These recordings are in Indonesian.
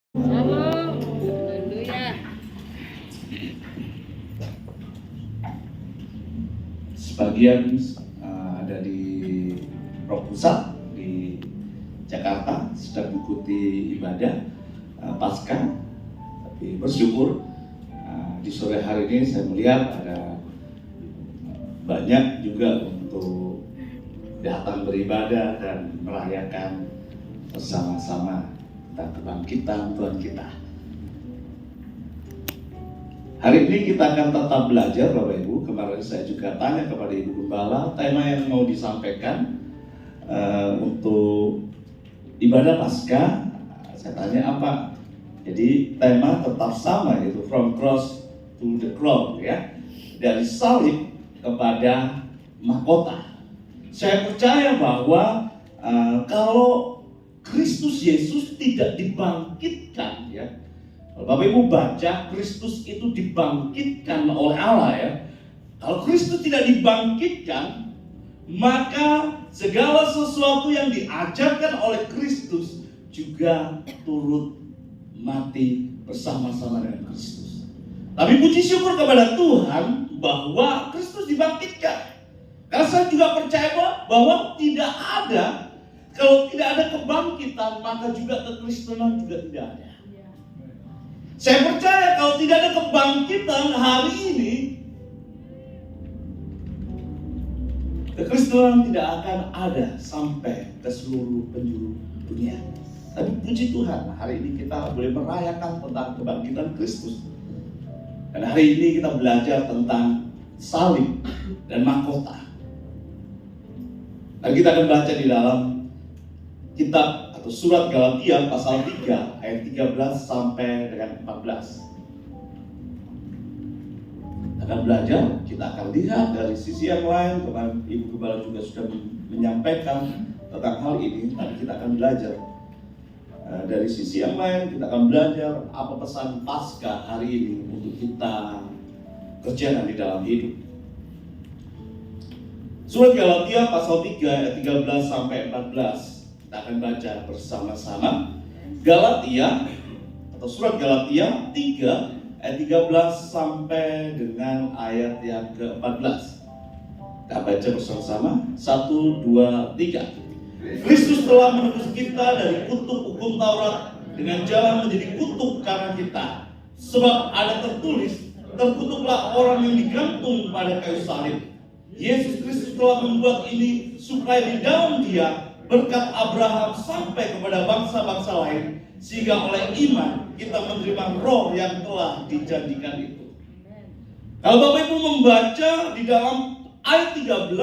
Shalom. Haleluya. Sebagian ada di Roh Pusat di Jakarta sedang mengikuti ibadah Paskah. Tapi bersyukur di sore hari ini saya melihat ada banyak juga untuk datang beribadah dan merayakan bersama-sama tentang kebangkitan Tuhan kita. Hari ini kita akan tetap belajar Bapak Ibu. Kemarin saya juga tanya kepada Ibu Gembala tema yang mau disampaikan untuk ibadah Paskah. Saya tanya apa? Jadi tema tetap sama, yaitu from cross to the crown, ya, dari salib kepada mahkota. Saya percaya bahwa kalau Kristus Yesus tidak dibangkitkan, ya, kalau Bapak Ibu baca, Kristus itu dibangkitkan oleh Allah, ya. Kalau Kristus tidak dibangkitkan, maka segala sesuatu yang diajarkan oleh Kristus juga turut mati bersama-sama dengan Kristus. Tapi puji syukur kepada Tuhan bahwa Kristus dibangkitkan. Karena saya juga percaya bahwa tidak ada, kalau tidak ada kebangkitan, maka juga kekristenan juga tidak ada. Saya percaya kalau tidak ada kebangkitan hari ini, kekristenan tidak akan ada sampai ke seluruh penjuru dunia. Tapi puji Tuhan, hari ini kita boleh merayakan tentang kebangkitan Kristus. Dan hari ini kita belajar tentang salib dan mahkota. Dan kita akan baca di dalam kitab atau surat Galatia pasal 3 ayat 13 sampai dengan 14. Kita akan belajar, kita akan lihat dari sisi yang lain. Kemarin Ibu Gembala juga sudah menyampaikan tentang hal ini. Tapi kita akan belajar dari sisi yang lain. Kita akan belajar apa pesan Paskah hari ini untuk kita kerjakan di dalam hidup. Surat Galatia pasal 3 ayat 13 sampai 14. Kita akan baca bersama-sama. Galatia atau surat Galatia 3 ayat 13 sampai dengan ayat yang ke-14. Kita baca bersama-sama. 1, 2, 3. Kristus telah menebus kita dari kutuk hukum Taurat dengan jalan menjadi kutuk karena kita. Sebab ada tertulis, terkutuklah orang yang digantung pada kayu salib. Yesus Kristus telah membuat ini supaya di dalam Dia berkat Abraham sampai kepada bangsa-bangsa lain, sehingga oleh iman kita menerima roh yang telah dijanjikan itu. Kalau Bapak Ibu membaca di dalam ayat 13,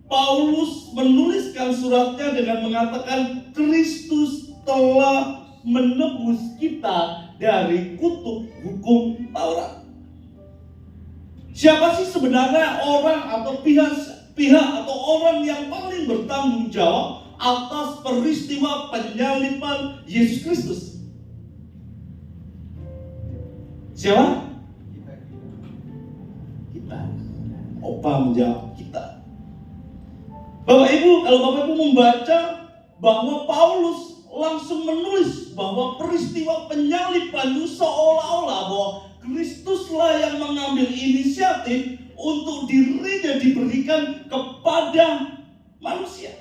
Paulus menuliskan suratnya dengan mengatakan Kristus telah menebus kita dari kutuk hukum Taurat. Siapa sih sebenarnya orang atau pihak atau orang yang paling bertanggung jawab atas peristiwa penyaliban Yesus Kristus? Siapa? Kita. Opa menjawab kita. Bapak Ibu, kalau Bapak Ibu membaca bahwa Paulus langsung menulis bahwa peristiwa penyaliban itu seolah-olah bahwa Kristuslah yang mengambil inisiatif untuk dirinya diberikan kepada manusia.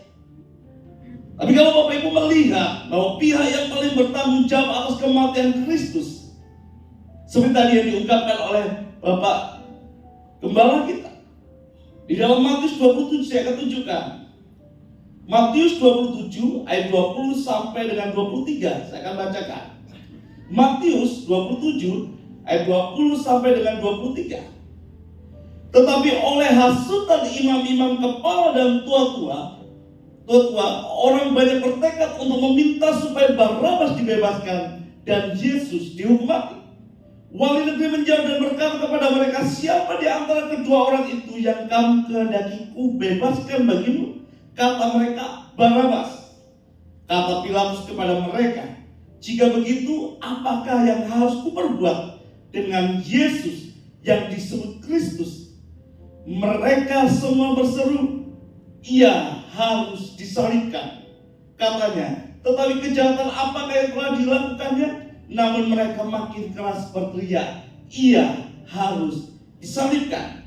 Tapi kalau Bapak Ibu melihat bahwa pihak yang paling bertanggung jawab atas kematian Kristus, seperti tadi yang diungkapkan oleh Bapak Gembala kita, di dalam Matius 27 saya akan tunjukkan. Matius 27 ayat 20 sampai dengan 23 saya akan bacakan. Matius 27 ayat 20 sampai dengan 23. Tetapi oleh hasutan imam-imam kepala dan tua-tua, orang banyak bertekad untuk meminta supaya Barnabas dibebaskan dan Yesus dihukum mati. Wali negeri menjawab dan berkata kepada mereka, siapa di antara kedua orang itu yang kamu kehendaki ku bebaskan bagimu? Kata mereka, Barnabas. Kata Pilatus kepada mereka, jika begitu, apakah yang harus kuperbuat dengan Yesus yang disebut Kristus? Mereka semua berseru, ia harus disalibkan. Katanya, Tetapi kejahatan apakah yang telah dilakukannya? Namun mereka makin keras berteriak, ia harus disalibkan.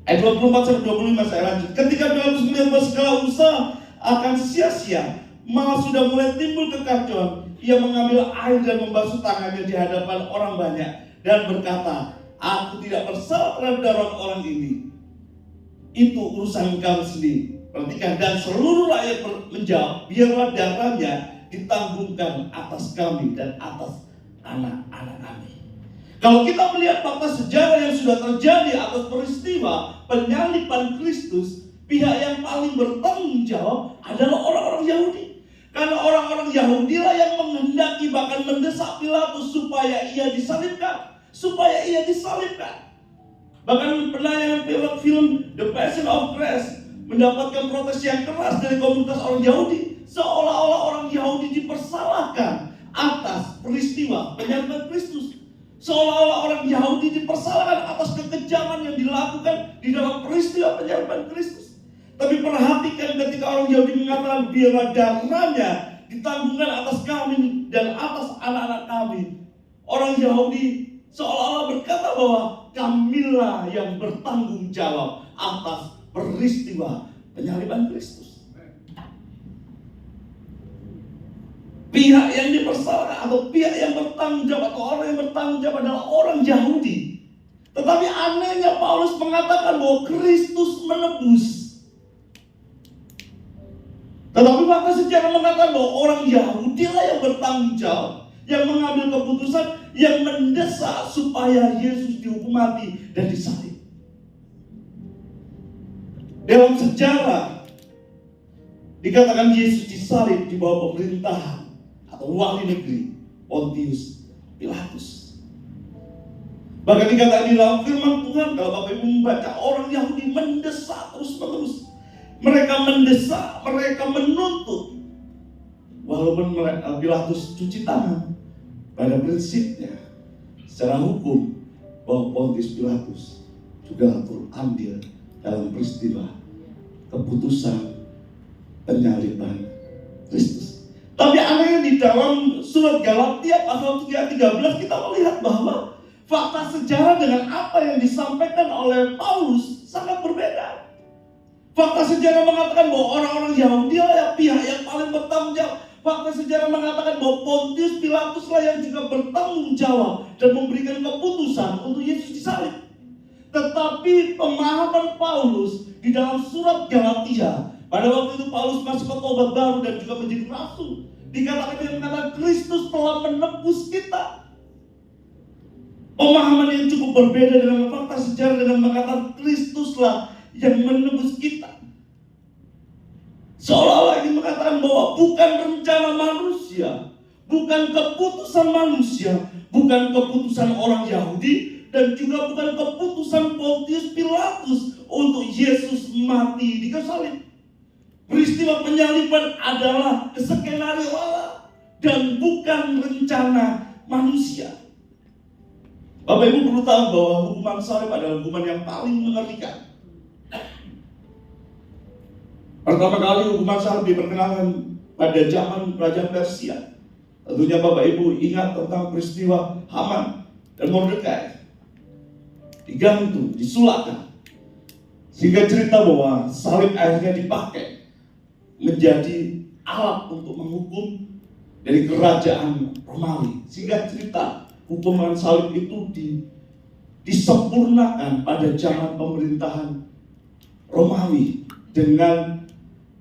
Ayat 24-25 saya lanjut. Ketika Pilatus melihat bahwa segala usaha akan sia-sia, malah sudah mulai timbul kekacauan, ia mengambil air dan membasuh tangannya di hadapan orang banyak dan berkata, aku tidak bersalah terhadap orang ini. Itu urusan kamu sendiri. Perhatikan, dan seluruh rakyat menjawab, biarlah darahnya ditanggungkan atas kami dan atas anak-anak kami. Kalau kita melihat fakta sejarah yang sudah terjadi atas peristiwa penyaliban Kristus, pihak yang paling bertanggung jawab adalah orang-orang Yahudi. Karena orang-orang Yahudi lah yang menghendaki bahkan mendesak Pilatus supaya ia disalibkan. Bahkan penayangan film The Passion of Christ mendapatkan protes yang keras dari komunitas orang Yahudi, seolah-olah orang Yahudi dipersalahkan atas peristiwa penyaliban Kristus, seolah-olah orang Yahudi dipersalahkan atas kekejaman yang dilakukan di dalam peristiwa penyaliban Kristus. Tapi perhatikan ketika orang Yahudi mengatakan biarlah darahnya ditanggungkan atas kami dan atas anak-anak kami, orang Yahudi seolah-olah berkata bahwa kamilah yang bertanggung jawab atas peristiwa penyaliban Kristus. Pihak yang dipersalahkan atau pihak yang bertanggung jawab atau orang yang bertanggung jawab adalah orang Yahudi. Tetapi anehnya Paulus mengatakan bahwa Kristus menebus. Tetapi fakta sejarah mengatakan bahwa orang Yahudi lah yang bertanggung jawab, yang mengambil keputusan, yang mendesak supaya Yesus dihukum mati dan disalib. Dalam sejarah dikatakan Yesus disalib di bawah pemerintahan atau wali negeri Pontius Pilatus. Bahkan dikatakan di dalam firman Tuhan, kalau Bapak Ibu membaca, orang Yahudi mendesak terus-menerus. Mereka mendesak, mereka menuntut. Walaupun Pilatus cuci tangan, pada prinsipnya secara hukum bahwa Pontius Pilatus juga turut andil dalam peristiwa keputusan penyaliban Kristus. Tapi anehnya di dalam surat Galatia pasal 3:13 kita melihat bahwa fakta sejarah dengan apa yang disampaikan oleh Paulus sangat berbeda. Fakta sejarah mengatakan bahwa orang-orang Yahudi lah pihak yang paling bertanggung jawab. Fakta sejarah mengatakan bahwa Pontius Pilatus lah yang juga bertanggung jawab dan memberikan keputusan untuk Yesus disalib. Tetapi pemahaman Paulus di dalam surat Galatia, pada waktu itu Paulus masih bertobat baru dan juga menjadi rasul, dikatakan yang mengatakan Kristus telah menebus kita. Pemahaman yang cukup berbeda dengan fakta sejarah dengan mengatakan Kristuslah yang menebus kita. Seolah-olah ini mengatakan bahwa bukan rencana manusia, bukan keputusan manusia, bukan keputusan orang Yahudi, dan juga bukan keputusan Pontius Pilatus untuk Yesus mati di kayu salib. Peristiwa penyaliban adalah skenario Allah dan bukan rencana manusia. Bapak Ibu perlu tahu bahwa hukuman salib adalah hukuman yang paling mengerikan. Pertama kali hukuman salib diperkenalkan pada zaman Kerajaan Persia. Tentunya Bapak Ibu ingat tentang peristiwa Haman dan Mordekai. Digantung, disulakkan. Sehingga cerita bahwa salib akhirnya dipakai menjadi alat untuk menghukum dari kerajaan Romawi. Sehingga cerita hukuman salib itu disempurnakan pada zaman pemerintahan Romawi dengan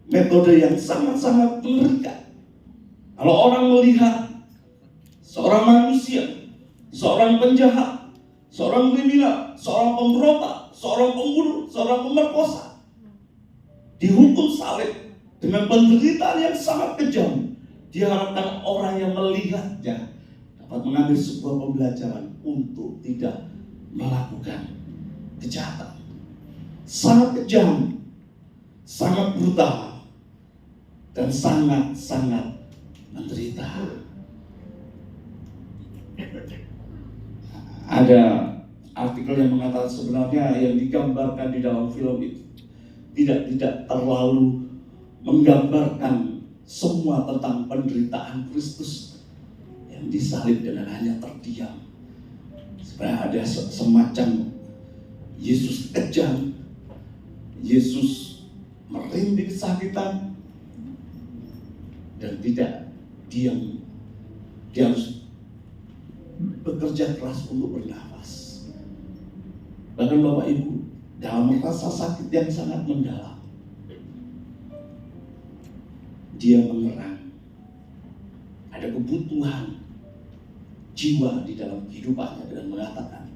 metode yang sangat-sangat mengerikan. Kalau orang melihat seorang manusia, seorang penjahat, seorang kriminal, seorang pemberontak, seorang pembunuh, seorang pemerkosa dihukum salib dengan penderitaan yang sangat kejam, diharapkan orang yang melihatnya dapat mengambil sebuah pembelajaran untuk tidak melakukan kejahatan. Sangat kejam, sangat brutal, dan sangat-sangat menderita. Ada artikel yang mengatakan sebenarnya yang digambarkan di dalam film itu tidak terlalu menggambarkan semua tentang penderitaan Kristus yang disalib dengan hanya terdiam. Supaya ada semacam Yesus kejam, Yesus merintih kesakitan, dan tidak diam. Dia harus bekerja keras untuk bernafas. Bahkan Bapak Ibu, dalam rasa sakit yang sangat mendalam, dia mengerang. Ada kebutuhan jiwa di dalam kehidupannya dan mengatakan,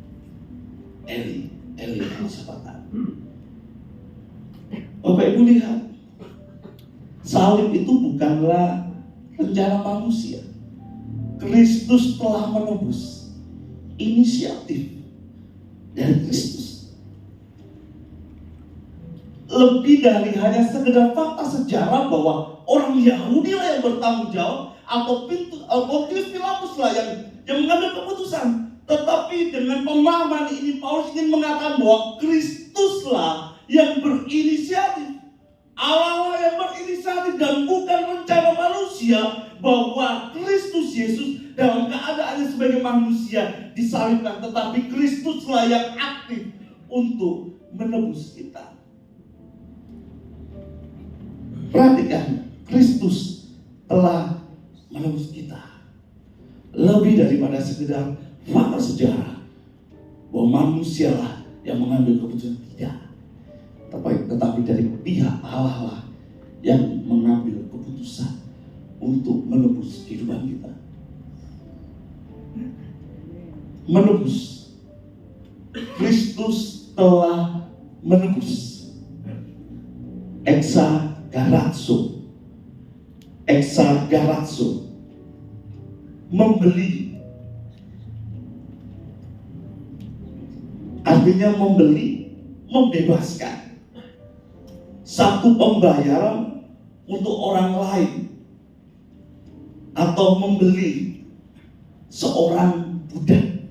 Eli, Eli lama sabachthani. Bapak Ibu lihat, salib itu bukanlah rencana manusia. Kristus telah menebus. Inisiatif dari Kristus. Lebih dari hanya sekedar fakta sejarah bahwa orang Yahudi lah yang bertanggung jawab, atau Pontius Pilatus lah yang mengambil keputusan. Tetapi dengan pemahaman ini, Paulus ingin mengatakan bahwa Kristuslah yang berinisiatif. Allah yang berinisiatif, dan bukan rencana manusia bahwa Kristus Yesus dalam keadaannya sebagai manusia disalibkan, tetapi Kristuslah yang aktif untuk menebus kita. Perhatikan, Kristus telah menebus kita. Lebih daripada sekedar fakta sejarah bahwa manusialah yang mengambil keputusan, tidak. Tetapi dari pihak Allah lah yang mengambil keputusan untuk menebus kehidupan kita. Menebus. Kristus telah menebus. Exagorazo. Membeli. Artinya membeli, membebaskan. Satu pembayaran untuk orang lain, atau membeli seorang budak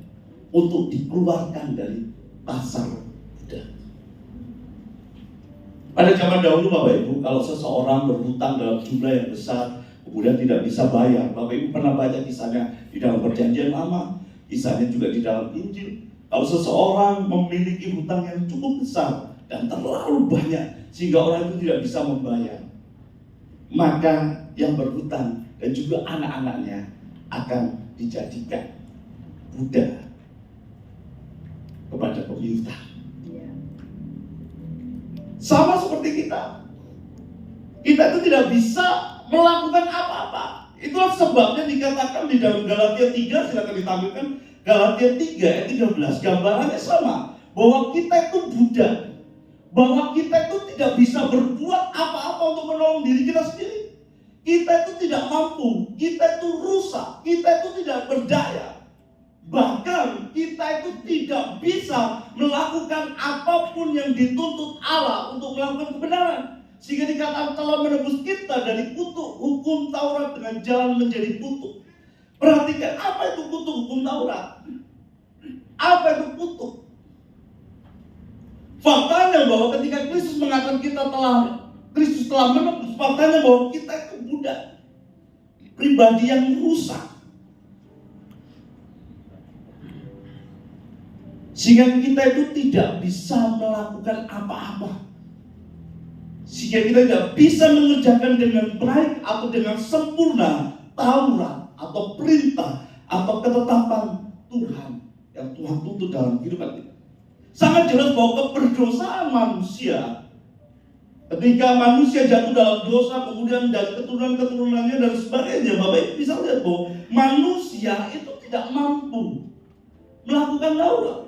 untuk dikeluarkan dari pasar budak. Pada zaman dahulu Bapak Ibu, kalau seseorang berhutang dalam jumlah yang besar kemudian tidak bisa bayar, Bapak Ibu pernah baca kisahnya di dalam Perjanjian Lama, kisahnya juga di dalam Injil. Kalau seseorang memiliki hutang yang cukup besar dan terlalu banyak sehingga orang itu tidak bisa membayar, maka yang berhutang dan juga anak-anaknya akan dijadikan budak kepada pemiutang. Sama seperti kita. Kita itu tidak bisa melakukan apa-apa. Itulah sebabnya dikatakan di dalam Galatia 3, silakan ditampilkan, Galatia 3 ayat 13, gambarannya sama, bahwa kita itu budak, bahwa kita itu tidak bisa berbuat apa-apa untuk menolong diri kita sendiri. Kita itu tidak mampu, kita itu rusak, kita itu tidak berdaya. Bahkan kita itu tidak bisa melakukan apapun yang dituntut Allah untuk melakukan kebenaran. Sehingga dikatakan telah menebus kita dari kutuk hukum Taurat dengan jalan menjadi kutuk. Perhatikan, apa itu kutuk hukum Taurat? Apa itu kutuk? Faktanya bahwa ketika Kristus mengatakan Kristus telah menebus, faktanya bahwa kita itu budak, pribadi yang rusak. Sehingga kita itu tidak bisa melakukan apa-apa. Sehingga kita tidak bisa mengerjakan dengan baik atau dengan sempurna Taurat atau perintah atau ketetapan Tuhan yang Tuhan tuntut dalam kehidupan kita. Sangat jelas bahwa keberdosaan manusia, ketika manusia jatuh dalam dosa, kemudian dari keturunan-keturunannya dan sebagainya, Bapak Ibu bisa lihat bahwa manusia itu tidak mampu melakukan Taurat.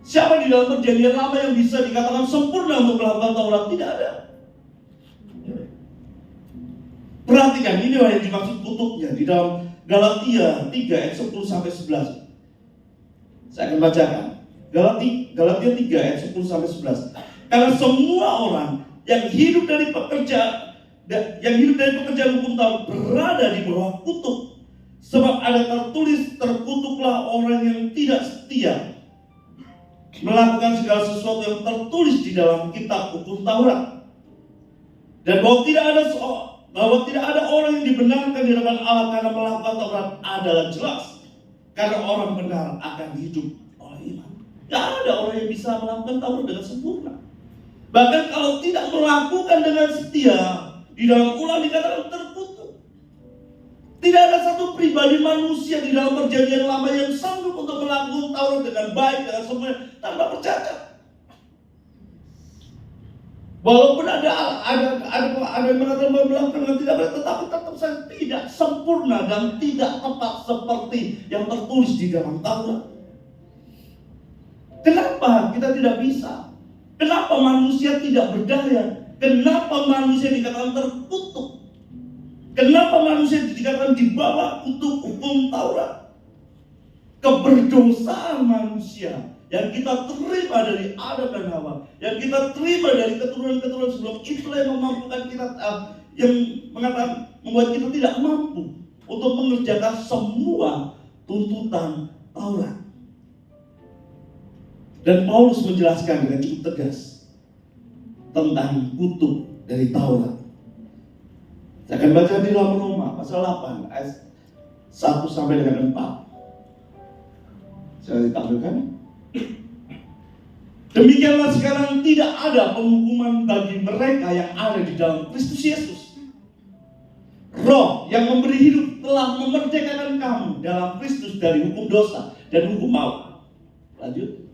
Siapa di dalam Perjanjian Lama yang bisa dikatakan sempurna untuk melakukan Taurat? Tidak ada. Perhatikan, ini yang dimaksud kutuknya di dalam Galatia 3 ayat 10 sampai 11. Saya akan bacakan. Galatia 3 ayat 10 sampai 11. Karena semua orang yang hidup dari pekerjaan hukum Taurat berada di bawah kutuk. Sebab ada tertulis, terkutuklah orang yang tidak setia melakukan segala sesuatu yang tertulis di dalam kitab hukum Taurat. Dan bahwa tidak ada bahwa tidak ada orang yang dibenarkan di hadapan Allah karena melakukan Taurat adalah jelas. Karena orang benar akan hidup oleh iman. Tidak ada orang yang bisa melakukan Taurat dengan sempurna. Bahkan kalau tidak melakukan dengan setia, di dalam Ulangan dikatakan terkutuk. Tidak ada satu pribadi manusia di dalam perjanjian lama yang sanggup untuk melakukan Taurat dengan baik, dengan sempurna, tanpa bercacat. Walaupun ada yang mengatakan melakukan dengan tidak baik, tetapi tetap saja tidak sempurna dan tidak tepat seperti yang tertulis di dalam Taurat. Kenapa kita tidak bisa? Kenapa manusia tidak berdaya? Kenapa manusia dikatakan terkutuk? Kenapa manusia dikatakan dibawa untuk hukum Taurat? Keberdosaan manusia yang kita terima dari Adam dan Hawa, yang kita terima dari keturunan-keturunan sebelum, itulah yang memampukan kita, yang mengatakan membuat kita tidak mampu untuk mengerjakan semua tuntutan Taurat. Dan Paulus menjelaskan dengan cukup tegas tentang kutuk dari Taurat. Saya akan baca di dalam Roma pasal 8 ayat 1 sampai dengan 4. Saya ditampilkan. Demikianlah sekarang tidak ada penghukuman bagi mereka yang ada di dalam Kristus Yesus. Roh yang memberi hidup telah memerdekakan kamu dalam Kristus dari hukum dosa dan hukum maut. Lanjut.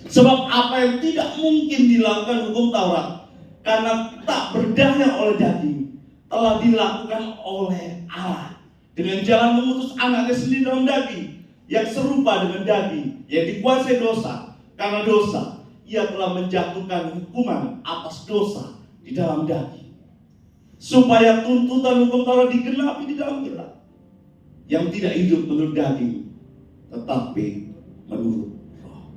Sebab apa yang tidak mungkin dilakukan hukum Taurat karena tak berdaya oleh daging, telah dilakukan oleh Allah dengan jalan mengutus anaknya sendiri dalam daging, yang serupa dengan daging, yang dikuasai dosa. Karena dosa, ia telah menjatuhkan hukuman atas dosa di dalam daging, supaya tuntutan hukum Taurat digenapi di dalam kita, yang tidak hidup menurut daging, tetapi menurut roh.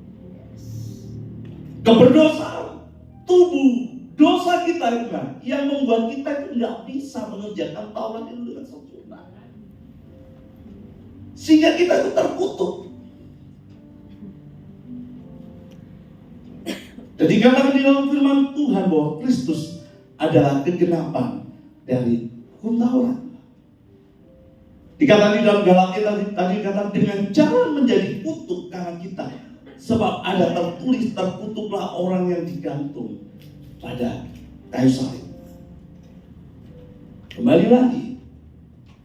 Keberdosaan tubuh dosa kita itu kan yang membuat kita itu tidak bisa mengerjakan Taurat itu dengan sempurna, sehingga kita itu terkutuk. Dan dikatakan di dalam firman Tuhan bahwa Kristus adalah kegenapan dari hukum Taurat. Dikatakan di dalam Galatia tadi dikatakan dengan cara menjadi kutuk karena kita, sebab ada tertulis terkutuklah orang yang digantung pada kayu salib. Kembali lagi,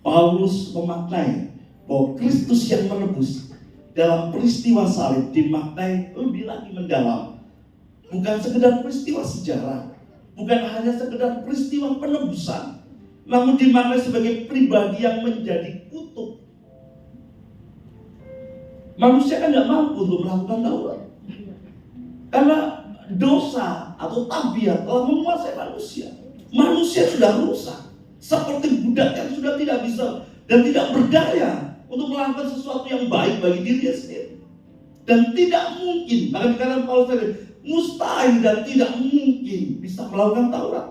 Paulus memaknai bahwa Kristus yang menebus dalam peristiwa salib dimaknai lebih lagi mendalam. Bukan sekedar peristiwa sejarah, bukan hanya sekedar peristiwa penebusan, namun dimaknai sebagai pribadi yang menjadi kutuk. Manusia kan tidak mampu untuk melakukan Taurat, karena dosa atau tabiat telah menguasai manusia. Manusia sudah rusak, seperti budak yang sudah tidak bisa dan tidak berdaya untuk melakukan sesuatu yang baik bagi dirinya sendiri. Dan tidak mungkin, bahkan dikatakan Paulus tadi, mustahil dan tidak mungkin bisa melakukan Taurat.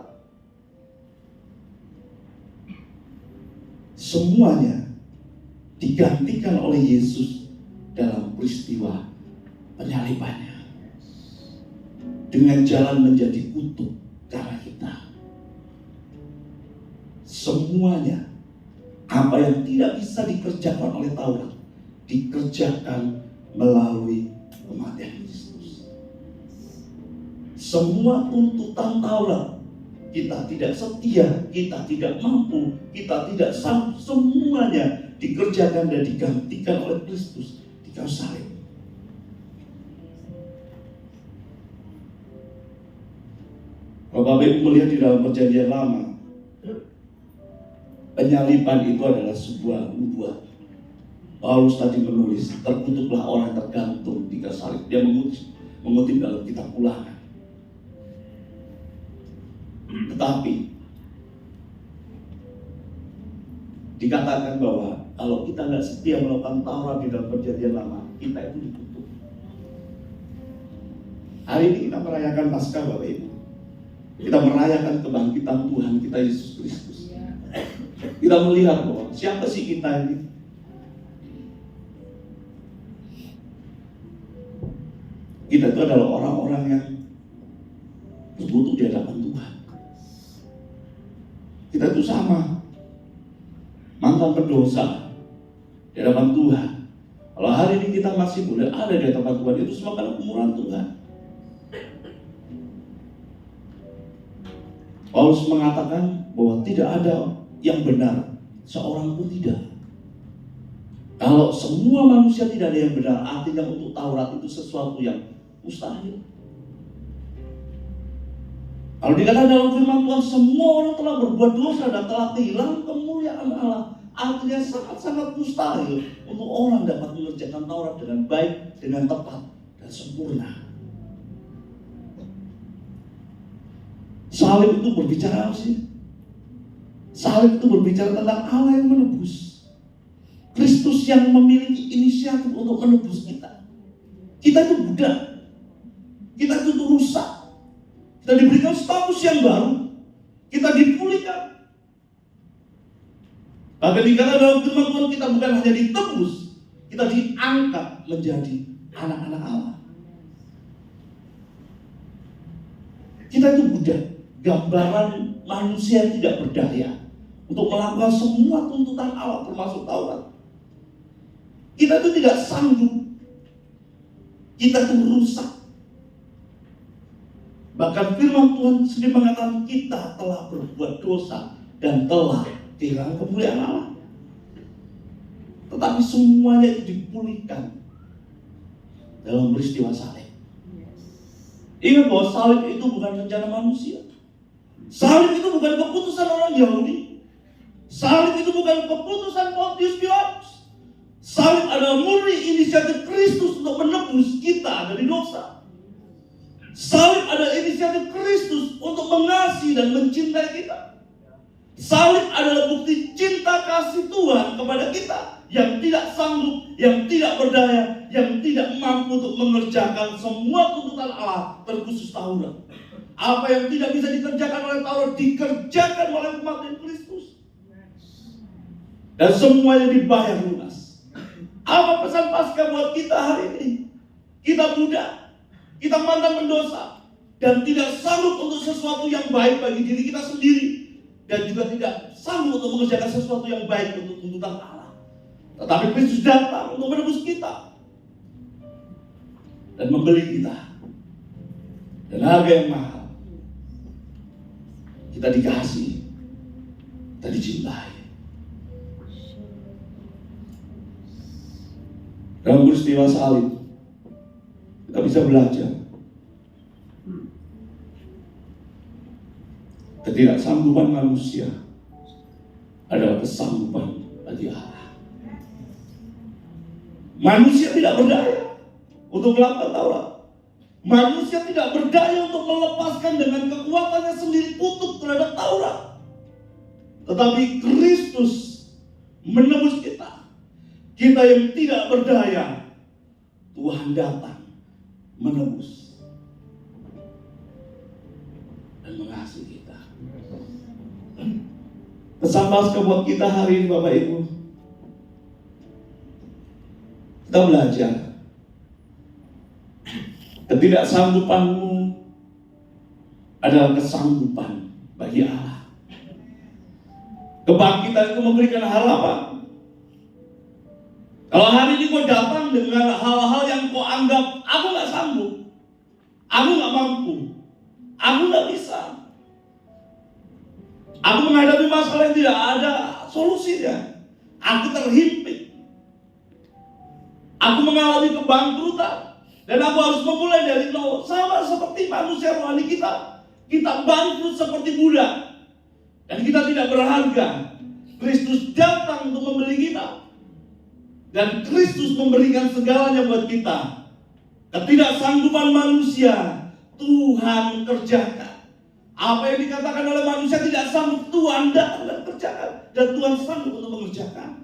Semuanya digantikan oleh Yesus dalam peristiwa penyalibannya, dengan jalan menjadi kutuk karena kita. Semuanya, apa yang tidak bisa dikerjakan oleh Taurat, dikerjakan melalui kematian Kristus. Semua tuntutan Taurat, kita tidak setia, kita tidak mampu, kita tidak sanggup, semuanya dikerjakan dan digantikan oleh Kristus di kayu salib. Kalau Bapak Ibu melihat di dalam perjanjian lama, penyaliban itu adalah sebuah nubuat. Paulus tadi menulis, terkutuklah orang tergantung di kayu salib. Dia mengutip dalam kitab Ulangan. Tetapi dikatakan bahwa kalau kita nggak setia melakukan Taurat di dalam perjanjian lama, kita itu dikutuk. Hari ini kita merayakan Paskah, Bapak Ibu. Kita merayakan kebangkitan Tuhan kita Yesus Kristus. Kita melihat bahwa siapa sih kita ini? Kita itu adalah orang-orang yang berbutuh di hadapan Tuhan. Kita Kita itu sama, mantan pendosa di hadapan Tuhan. Kalau hari ini kita masih boleh ada di hadapan Tuhan, itu semua karena kemurahan Tuhan. Paulus mengatakan bahwa tidak ada yang benar, seorang pun tidak. Kalau semua manusia tidak ada yang benar, artinya untuk Taurat itu sesuatu yang mustahil. Kalau dikatakan dalam firman Tuhan, semua orang telah berbuat dosa dan telah kehilangan kemuliaan Allah, artinya sangat-sangat mustahil untuk orang dapat mengerjakan Taurat dengan baik, dengan tepat dan sempurna. Salib itu berbicara apa sih? Salib itu berbicara tentang Allah yang menebus. Kristus yang memiliki inisiatif untuk menebus kita. Kita itu budak. Kita itu rusak. Kita diberikan status yang baru. Kita dipulihkan. Bahkan dikatakan dalam firman Tuhan, kita bukan hanya ditebus, kita diangkat menjadi anak-anak Allah. Kita itu budak, gambaran manusia yang tidak berdaya untuk melakukan semua tuntutan Allah termasuk Taurat. Kita itu tidak sanggup. Kita itu rusak. Bahkan firman Tuhan sendiri mengatakan kita telah berbuat dosa dan telah kehilangan kemuliaan Allah. Tetapi semuanya itu dipulihkan dalam peristiwa salib. Ingat bahwa salib itu bukan rencana manusia. Salib itu bukan keputusan orang Yahudi. Salib itu bukan keputusan Pontius Pilatus. Salib adalah murni inisiatif Kristus untuk menebus kita dari dosa. Salib adalah inisiatif Kristus untuk mengasihi dan mencintai kita. Salib adalah bukti cinta kasih Tuhan kepada kita yang tidak sanggup, yang tidak berdaya, yang tidak mampu untuk mengerjakan semua tuntutan Allah, terkhusus Taurat. Apa yang tidak bisa dikerjakan oleh Taurat dikerjakan oleh kematian Kristus. Dan semuanya dibayar lunas. Apa pesan Paskah buat kita hari ini? Kita budak, kita mantan pendosa, dan tidak sanggup untuk sesuatu yang baik bagi diri kita sendiri, dan juga tidak sanggup untuk mengerjakan sesuatu yang baik untuk tuntutan Allah. Tetapi Kristus datang untuk menebus kita dan membeli kita dan harga yang mahal. Kita dikasih, kita dicintai. Dalam peristiwa salib kita bisa belajar ketidaksanggupan manusia adalah kesanggupan bagi Allah. Manusia tidak berdaya untuk melakukan Taurat. Manusia tidak berdaya untuk melepaskan dengan kekuatannya sendiri kutuk terhadap Taurat. Tetapi Kristus menebus kita. Kita yang tidak berdaya, Tuhan datang menebus dan mengasihi kita. Pesan Paskah buat kita hari ini Bapak Ibu, kita belajar ketidaksanggupanmu adalah kesanggupan bagi Allah. Kebangkitan itu memberikan harapan. Kalau hari ini kau datang dengan hal-hal yang kau anggap aku gak sanggup, aku gak mampu, aku gak bisa, aku menghadapi masalah yang tidak ada solusinya, aku terhimpit, aku mengalami kebangkrutan, dan aku harus memulai dari nol. Sama seperti manusia rohani kita bangkrut seperti budak, dan kita tidak berharga. Kristus datang untuk membeli kita. Dan Kristus memberikan segalanya buat kita. Ketidaksanggupan manusia Tuhan kerjakan. Apa yang dikatakan oleh manusia tidak sanggup, Tuhan datang dan kerjakan. Dan Tuhan sanggup untuk mengerjakan.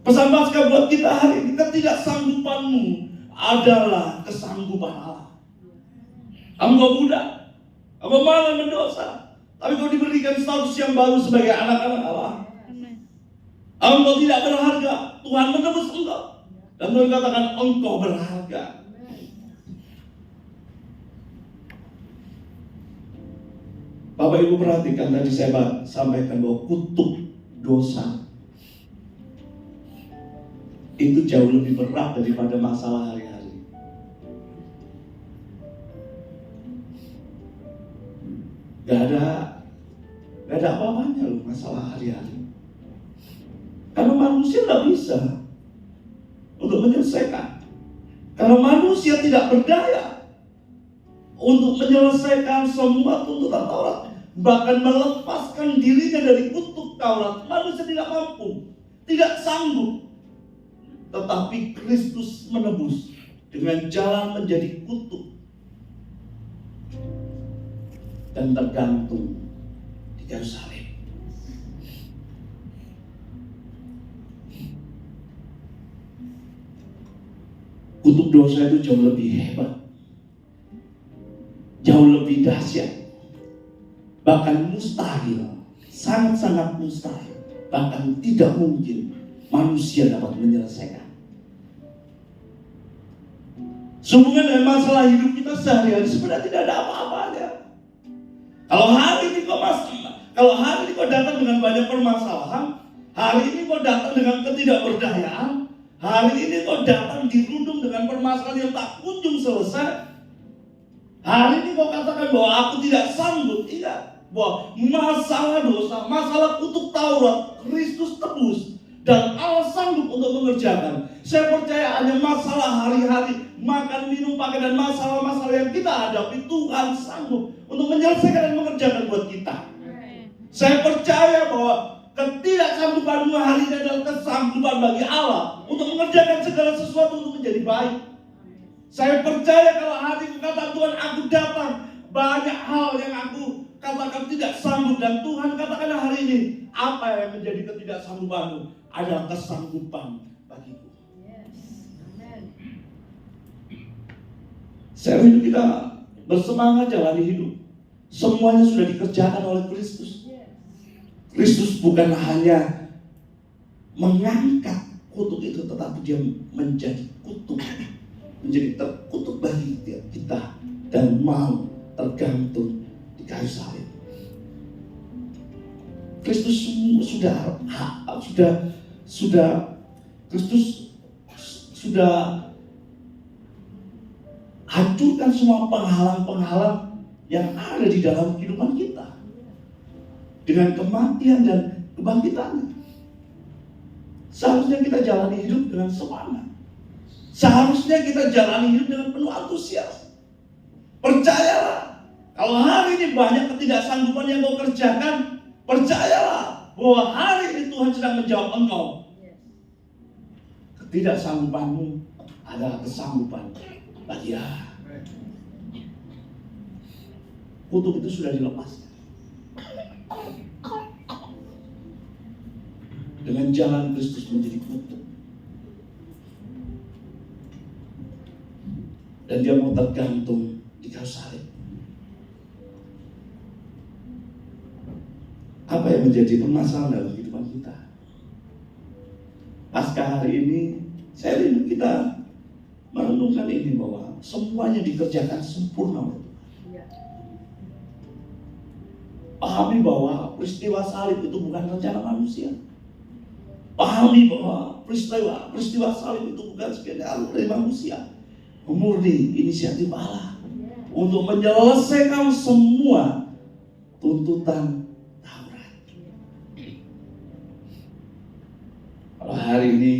Pesan Paskah buat kita hari ini, ketidaksanggupanmu adalah kesanggupan Allah. Kamu gak budak, kamu malah mendosa, tapi kau diberikan status yang baru sebagai anak-anak Allah. Engkau tidak berharga, Tuhan menebus engkau. Dan Tuhan katakan engkau berharga. Bapak Ibu perhatikan, tadi saya sampaikan bahwa kutuk dosa itu jauh lebih berat daripada masalah hari-hari. Gak ada apa-apanya loh masalah hari-hari. Karena manusia tidak bisa untuk menyelesaikan. Karena manusia tidak berdaya untuk menyelesaikan semua tuntutan Taurat, bahkan melepaskan dirinya dari kutuk Taurat. Manusia tidak mampu, tidak sanggup. Tetapi Kristus menebus dengan jalan menjadi kutuk dan tergantung di kayu salib. Kutuk dosa itu jauh lebih hebat, jauh lebih dahsyat, bahkan mustahil, sangat-sangat mustahil, bahkan tidak mungkin manusia dapat menyelesaikan. Sehubungan dengan masalah hidup kita sehari-hari sebenarnya tidak ada apa-apanya. Kalau hari ini kau datang dengan banyak permasalahan, hari ini kau datang dengan ketidakberdayaan, hari ini kau datang dirundung dengan permasalahan yang tak kunjung selesai, hari ini kau katakan bahwa aku tidak sanggup. Ingat bahwa masalah dosa, masalah kutuk Taurat, Kristus tebus dan Allah sanggup untuk mengerjakan. Saya percaya hanya masalah hari-hari, makan, minum, pakai, dan masalah-masalah yang kita hadapi, Tuhan sanggup untuk menyelesaikan dan mengerjakan buat kita. Saya percaya bahwa ketidaksanggupanmu hari ini adalah kesanggupan bagi Allah untuk mengerjakan segala sesuatu untuk menjadi baik. Saya percaya kalau hari ini kata Tuhan, aku datang, banyak hal yang aku katakan tidak sanggup, dan Tuhan katakan hari ini, apa yang menjadi ketidaksanggupanmu adalah kesanggupan bagiku. Saya rindu kita bersemangat jalani hidup. Semuanya sudah dikerjakan oleh Kristus. Kristus bukan hanya mengangkat kutuk itu, tetapi dia menjadi kutuk, menjadi terkutuk bagi kita dan mau tergantung di kayu salib. Kristus Kristus sudah hancurkan semua penghalang-penghalang yang ada di dalam kehidupan kita dengan kematian dan kebangkitannya. Seharusnya kita jalani hidup dengan semangat. Seharusnya kita jalani hidup dengan penuh antusias. Percayalah, kalau hari ini banyak ketidaksanggupan yang kau kerjakan, percayalah bahwa hari ini Tuhan sedang menjawab engkau. Ketidaksanggupanmu adalah kesanggupan bagi Allah. Kutuk itu sudah dilepaskan dengan jalan Kristus menjadi kutuk, dan dia mau tergantung di kayu salib. Apa yang menjadi permasalahan dalam kehidupan kita? Pasca hari ini, saya rindu kita merenungkan ini bahwa semuanya dikerjakan sempurna oleh Tuhan. Pahami bahwa peristiwa salib itu bukan rencana manusia. Pahami bahwa peristiwa salib itu bukan sekedar alur dari manusia, murni inisiatif Allah untuk menyelesaikan semua tuntutan Taurat. Kalau hari ini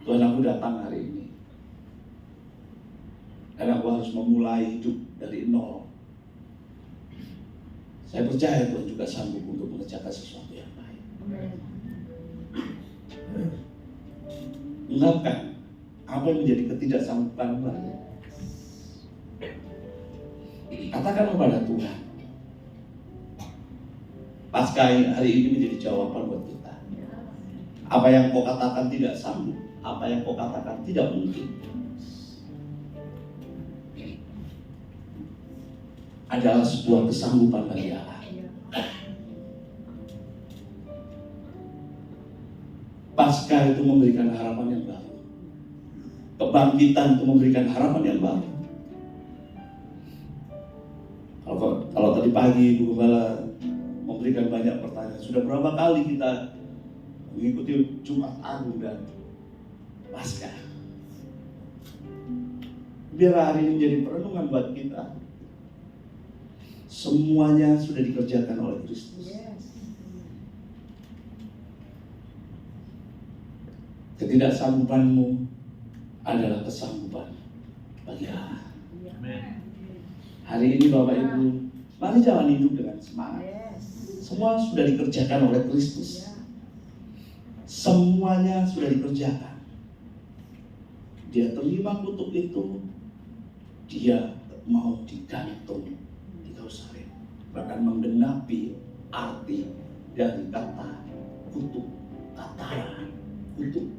Tuhan, aku datang hari ini, dan aku harus memulai hidup dari nol. Saya percaya Tuhan juga sanggup untuk mengerjakan sesuatu yang baik. Ungkapkan apa yang menjadi ketidaksanggupanmu. Katakan kepada Tuhan. Pasca hari ini menjadi jawaban buat kita. Apa yang kau katakan tidak sanggup, apa yang kau katakan tidak mungkin, adalah sebuah kesanggupan bagi Allah. Pasca itu memberikan harapan yang baru. Kebangkitan itu memberikan harapan yang baru. Kalau Kalau tadi pagi Bu Gembala memberikan banyak pertanyaan, sudah berapa kali kita mengikuti Jumat Agung dan Paskah? Biar hari ini menjadi perenungan buat kita. Semuanya sudah dikerjakan oleh Kristus. Ketidaksanggupanmu adalah kesanggupan bagi Allah. Hari ini Bapak Ibu, mari jalan hidup dengan semangat. Semua sudah dikerjakan oleh Kristus. Semuanya sudah dikerjakan. Dia terima kutuk itu, dia mau digantung di kayu salib. Bahkan menggenapi arti dari kata kutuk, tataran kutuk.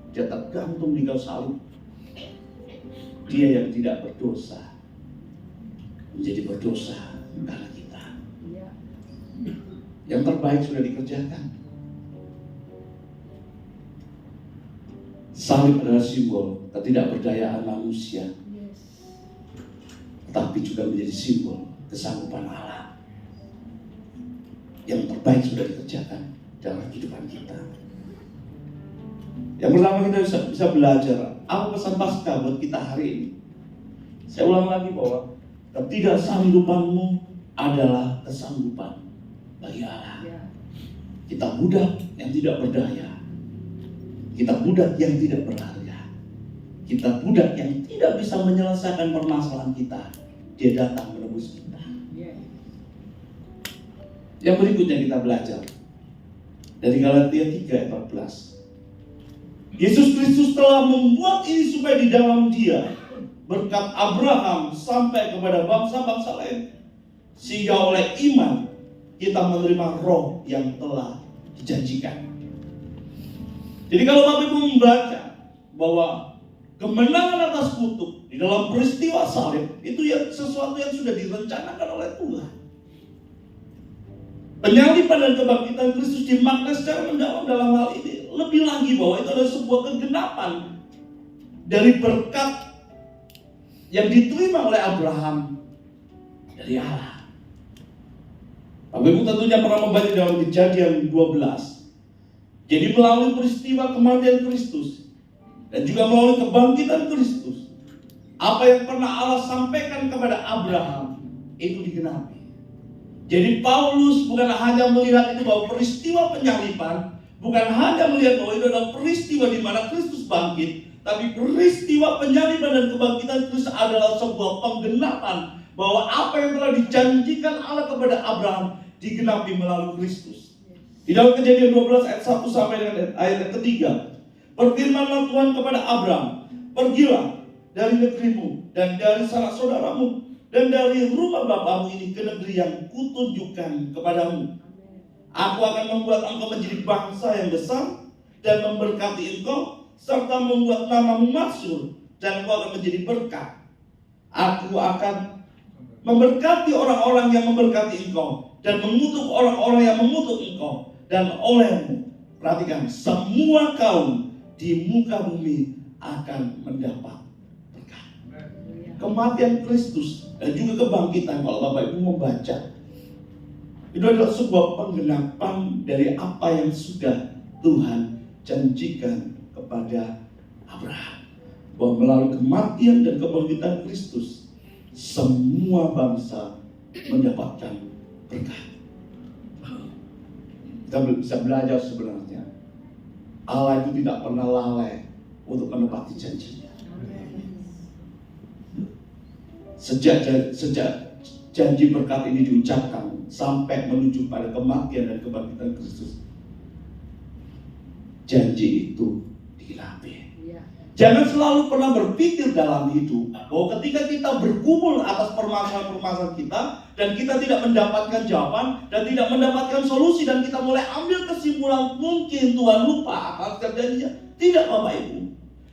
Dia tergantung di kayu salib. Dia yang tidak berdosa menjadi berdosa karena kita. Yang terbaik sudah dikerjakan. Salib adalah simbol ketidakberdayaan manusia, tapi juga menjadi simbol kesanggupan Allah. Yang terbaik sudah dikerjakan dalam kehidupan kita. Yang pertama kita bisa belajar apa pesan Paskah buat kita hari ini. Saya ulang lagi bahwa ketidaksanggupanmu adalah kesanggupan bagi Allah. Kita budak yang tidak berdaya. Kita budak yang tidak berharga. Kita budak yang tidak bisa menyelesaikan permasalahan kita. Dia datang menebus kita. Yang berikutnya kita belajar dari Galatia 3 ayat 14. Yesus Kristus telah membuat ini supaya di dalam Dia berkat Abraham sampai kepada bangsa-bangsa lain, sehingga oleh iman kita menerima roh yang telah dijanjikan. Jadi kalau Bapak Ibu membaca bahwa kemenangan atas kutuk di dalam peristiwa salib itu sesuatu yang sudah direncanakan oleh Tuhan. Penyaliban dan kebangkitan Kristus dimaknai secara mendalam dalam hal ini. Lebih lagi bahwa itu adalah sebuah kegenapan dari berkat yang diterima oleh Abraham dari Allah. Bapak Ibu tentunya pernah membaca dalam Kejadian 12. Jadi melalui peristiwa kematian Kristus dan juga melalui kebangkitan Kristus, apa yang pernah Allah sampaikan kepada Abraham itu digenapi. Jadi Paulus bukan hanya melihat itu bahwa peristiwa penyaliban, bukan hanya melihat bahwa itu adalah peristiwa di mana Kristus bangkit, tapi peristiwa penyaliban dan kebangkitan Kristus adalah sebuah penggenapan bahwa apa yang telah dijanjikan Allah kepada Abraham digenapi melalui Kristus. Di dalam Kejadian 12 ayat 1 sampai dengan ayat yang ketiga, berfirmanlah Tuhan kepada Abraham, pergilah dari negerimu dan dari sanak saudaramu dan dari rumah bapamu ini ke negeri yang kutunjukkan kepadamu. Aku akan membuat engkau menjadi bangsa yang besar dan memberkati engkau, serta membuat namamu masyhur, dan engkau akan menjadi berkat. Aku akan memberkati orang-orang yang memberkati engkau, dan mengutuk orang-orang yang mengutuk engkau. Dan olehmu, perhatikan, semua kaum di muka bumi akan mendapat berkat. Kematian Kristus dan juga kebangkitan, kalau Bapak Ibu membaca, itu adalah sebuah penggenapan dari apa yang sudah Tuhan janjikan kepada Abraham. Bahwa melalui kematian dan kebangkitan Kristus, semua bangsa mendapatkan berkat. Kita bisa belajar sebenarnya Allah itu tidak pernah lalai untuk menepati janjinya. Sejak janji berkat ini diucapkan sampai menuju pada kematian dan kebangkitan Kristus, janji itu digenapi. Jangan selalu pernah berpikir dalam hidup bahwa ketika kita bergumul atas permasalahan-permasalahan kita dan kita tidak mendapatkan jawaban dan tidak mendapatkan solusi dan kita mulai ambil kesimpulan mungkin Tuhan lupa atas janjinya. Tidak, Bapak Ibu.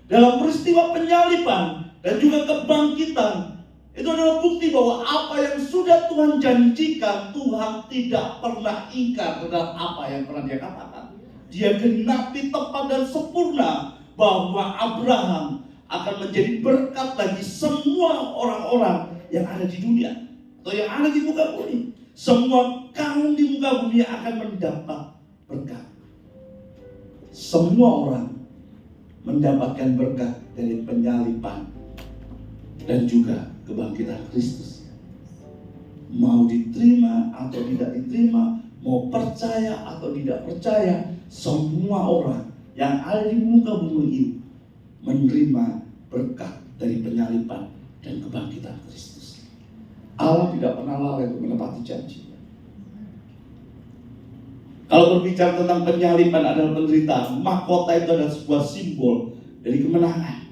Dalam peristiwa penyaliban dan juga kebangkitan, itu adalah bukti bahwa apa yang sudah Tuhan janjikan, Tuhan tidak pernah ingkar terhadap apa yang pernah Dia katakan. Dia genapi tepat dan sempurna bahwa Abraham akan menjadi berkat bagi semua orang-orang yang ada di dunia. atau yang ada di muka bumi. Semua kaum di muka bumi akan mendapat berkat. Semua orang mendapatkan berkat dari penyaliban dan juga kebangkitan Kristus. Mau diterima atau tidak diterima, mau percaya atau tidak percaya, semua orang yang ada di muka bumi ini menerima berkat dari penyaliban dan kebangkitan Kristus. Allah tidak pernah lalai untuk menepati janjinya. Kalau berbicara tentang penyaliban adalah penderitaan, mahkota itu adalah sebuah simbol dari kemenangan.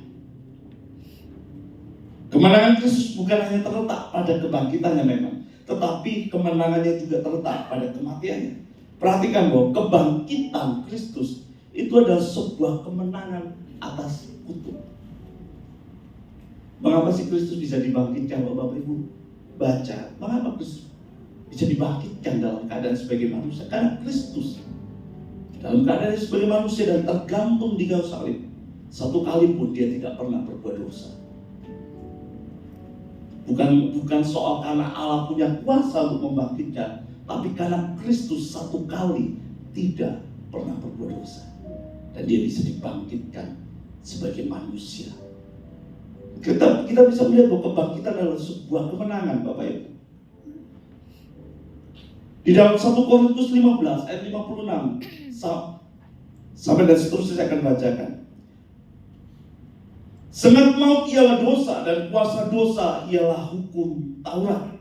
Kemenangan Kristus bukan hanya terletak pada kebangkitannya memang, tetapi kemenangannya juga terletak pada kematiannya. Perhatikan bahwa kebangkitan Kristus itu adalah sebuah kemenangan atas kutuk. Mengapa sih Kristus bisa dibangkitkan, Bapak Ibu? Baca, mengapa Kristus bisa dibangkitkan dalam keadaan sebagai manusia? Karena Kristus dalam keadaan sebagai manusia dan tergantung di kayu salib, satu kali pun dia tidak pernah berbuat dosa. Bukan soal karena Allah punya kuasa untuk membangkitkan, tapi karena Kristus satu kali tidak pernah berbuat dosa dan dia bisa dibangkitkan sebagai manusia. Kita bisa melihat bahwa kebangkitan adalah sebuah kemenangan, Bapak Ibu. Di dalam 1 Korintus 15 ayat 56 sampai dan seterusnya saya akan bacakan. Sengat maut ialah dosa dan kuasa dosa ialah hukum Taurat.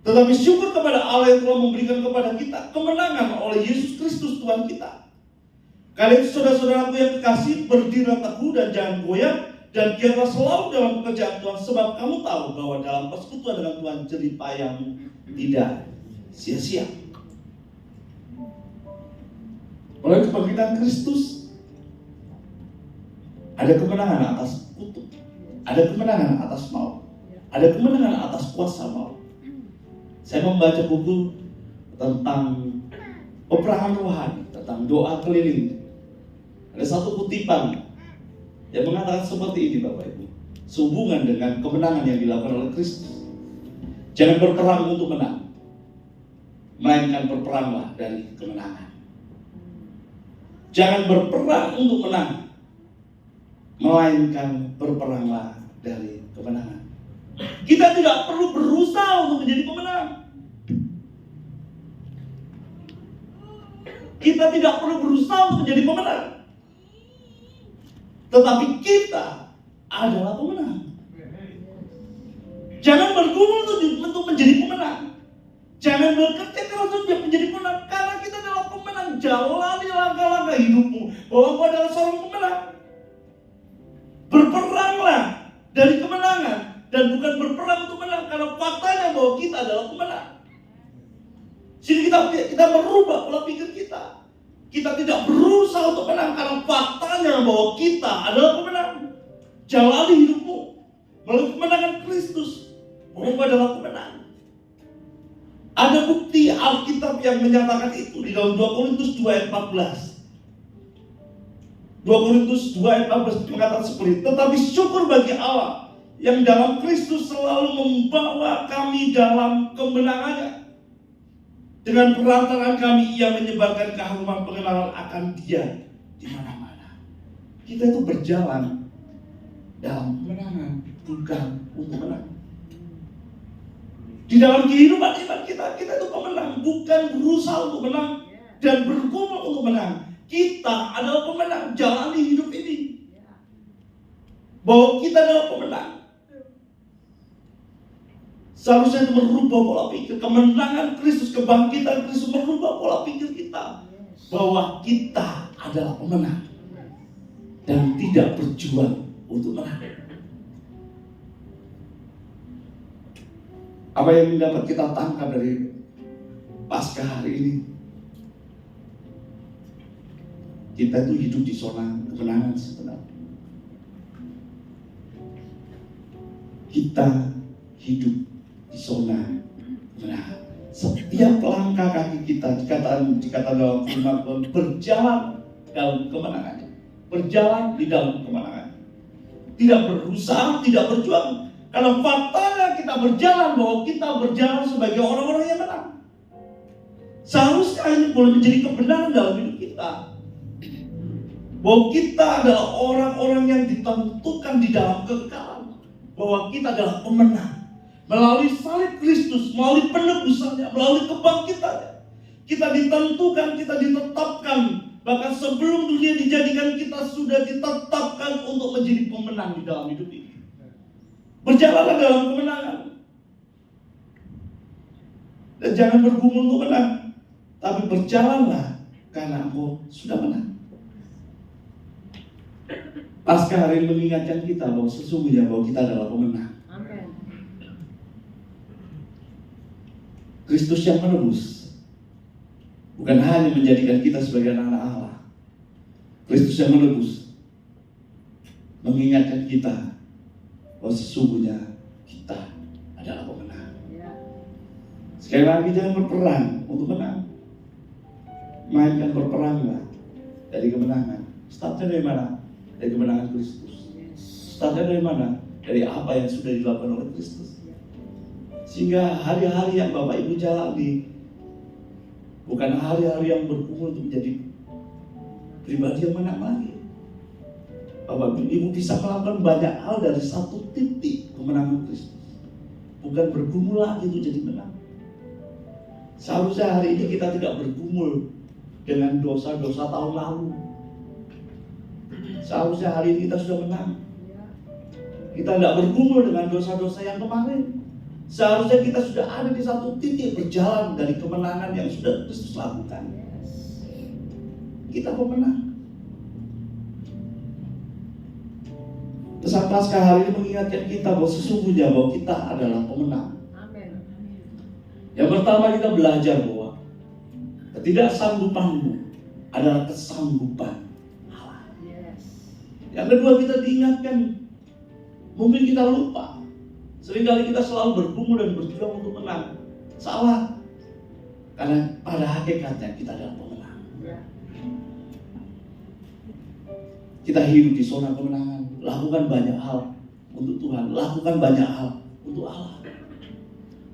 Tetapi syukur kepada Allah yang telah memberikan kepada kita kemenangan oleh Yesus Kristus Tuhan kita. Kalian saudara-saudaraku yang kekasih, berdirilah teguh dan jangan goyah, dan biarlah selalu dalam pekerjaan Tuhan, sebab kamu tahu bahwa dalam persekutuan dengan Tuhan jerih payahmu tidak sia-sia. Oleh kebangkitan Kristus ada kemenangan atas kutuk, ada kemenangan atas maut, ada kemenangan atas kuasa maut. Saya membaca buku tentang peperangan rohani, tentang doa keliling. Ada satu kutipan yang mengatakan seperti ini, Bapak Ibu, sehubungan dengan kemenangan yang dilakukan oleh Kristus. Jangan berperang untuk menang, melainkan berperanglah dari kemenangan. Jangan berperang untuk menang, melainkan berperanglah dari kemenangan. Kita tidak perlu berusaha untuk menjadi pemenang. Kita tidak perlu berusaha untuk menjadi pemenang, tetapi kita adalah pemenang. Jangan bergumul untuk menjadi pemenang. Jangan bekerja keras untuk menjadi pemenang, karena kita adalah pemenang. Jalani langkah-langkah hidupmu bahwa engkau adalah seorang pemenang. Berperanglah dari kemenangan dan bukan berperang untuk menang, karena faktanya bahwa kita adalah pemenang. Sini kita merubah pola pikir kita. Kita tidak berusaha untuk menang, karena faktanya bahwa kita adalah pemenang. Jalani hidupmu melalui kemenangan Kristus bahwa engkau adalah pemenang. Ada bukti Alkitab yang menyatakan itu di dalam 2 Korintus 2 ayat 14. 2 Korintus 2 ayat 14 mengatakan seperti itu. Tetapi syukur bagi Allah yang dalam Kristus selalu membawa kami dalam kemenangannya. Dengan perantaraan kami ia menyebarkan keharuman pengenalan akan Dia di mana-mana. Kita itu berjalan dalam kemenangan, bukan untuk menang. Di dalam kehidupan iman kita itu pemenang, bukan berusaha untuk menang dan bergumul untuk menang. Kita adalah pemenang, jalani hidup ini bahwa kita adalah pemenang. Seharusnya itu merubah pola pikir. Kemenangan Kristus, kebangkitan Kristus merubah pola pikir kita bahwa kita adalah pemenang dan tidak berjuang untuk menang. Apa yang dapat kita tangkap dari Paskah hari ini? Kita itu hidup di zona kemenangan sebenarnya. Kita hidup di zona kemenangan. Setiap langkah kaki kita dikatakan dalam firman Tuhan berjalan dalam kemenangannya, berjalan di dalam kemenangan. Tidak berusaha, tidak berjuang, Kalau faktanya kita berjalan bahwa kita berjalan sebagai orang-orang yang menang. Seharusnya ini boleh menjadi kebenaran dalam hidup kita. Bahwa kita adalah orang-orang yang ditentukan di dalam kekekalan. Bahwa kita adalah pemenang. Melalui salib Kristus, melalui penebusannya, melalui kebangkitannya. Kita ditentukan, kita ditetapkan. Bahkan sebelum dunia dijadikan, kita sudah ditetapkan untuk menjadi pemenang di dalam hidup ini. Berjalanlah dalam kemenangan. Dan jangan bergumul untuk menang, tapi berjalanlah karena engkau sudah menang. Pasca hari ini mengingatkan kita bahwa sesungguhnya bahwa kita adalah pemenang. Amin. Kristus yang menebus bukan hanya menjadikan kita sebagai anak-anak Allah. Kristus yang menebus mengingatkan kita bahwa sesungguhnya kita adalah pemenang. Ya. Sekali lagi, jangan berperang untuk menang. Mainkan berperanglah dari kemenangan. Startnya dari mana? Dari kemenangan Kristus. Startnya dari mana? Dari apa yang sudah dilakukan oleh Kristus. Sehingga hari-hari yang Bapak Ibu jalani bukan hari-hari yang berkumpul untuk menjadi pribadi yang menang lagi. Bapak Ibu bisa melakukan banyak hal dari satu titik kemenangan Kristus. Bukan bergumul lagi untuk jadi menang. Seharusnya hari ini kita tidak bergumul dengan dosa-dosa tahun lalu. Seharusnya hari ini kita sudah menang. Kita tidak bergumul dengan dosa-dosa yang kemarin. Seharusnya kita sudah ada di satu titik berjalan dari kemenangan yang sudah Kristus lakukan. Kita pemenang. Pesan Paskah hari ini mengingatkan kita bahwa sesungguhnya bahwa kita adalah pemenang. Amin. Yang pertama, kita belajar bahwa ketidaksanggupanmu adalah kesanggupan Allah. Yes. Yang kedua, kita diingatkan, mungkin kita lupa. Seringkali kita selalu bergumul dan berjuang untuk menang. Salah. Karena pada hakikatnya kita adalah pemenang. Ya. Kita hidup di zona kemenangan. Lakukan banyak hal untuk Tuhan. Lakukan banyak hal untuk Allah.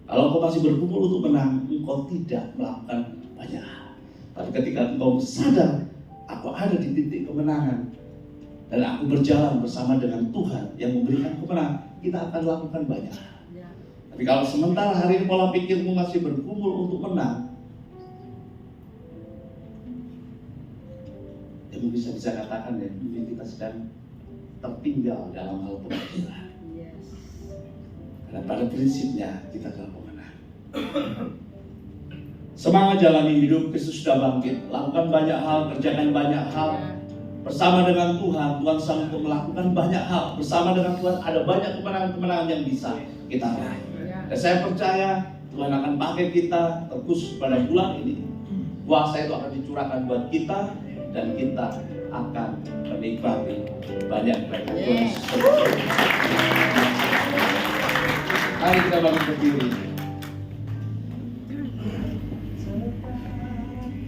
Kalau engkau masih bergumul untuk menang, engkau tidak melakukan banyak hal. Tapi ketika engkau sadar, aku ada di titik kemenangan, dan aku berjalan bersama dengan Tuhan yang memberikan kemenangan, kita akan lakukan banyak hal. Ya. Tapi kalau sementara hari ini pola pikirmu masih bergumul untuk menang, ya mungkin bisa katakan ya, mungkin kita sedang tertinggal dalam hal pemikiran. Yes. Karena pada prinsipnya kita adalah pemenang. Semangat jalani hidup, Kristus sudah bangkit. Lakukan banyak hal, kerjakan banyak hal. Bersama dengan Tuhan, Tuhan sanggup untuk melakukan banyak hal. Bersama dengan Tuhan ada banyak kemenangan-kemenangan yang bisa kita raih. Dan saya percaya Tuhan akan pakai kita terkhusus pada bulan ini. Kuasa itu akan dicurahkan buat kita, dan kita akan menikmati banyak berkat Tuhan. Mari kita bangun berdiri.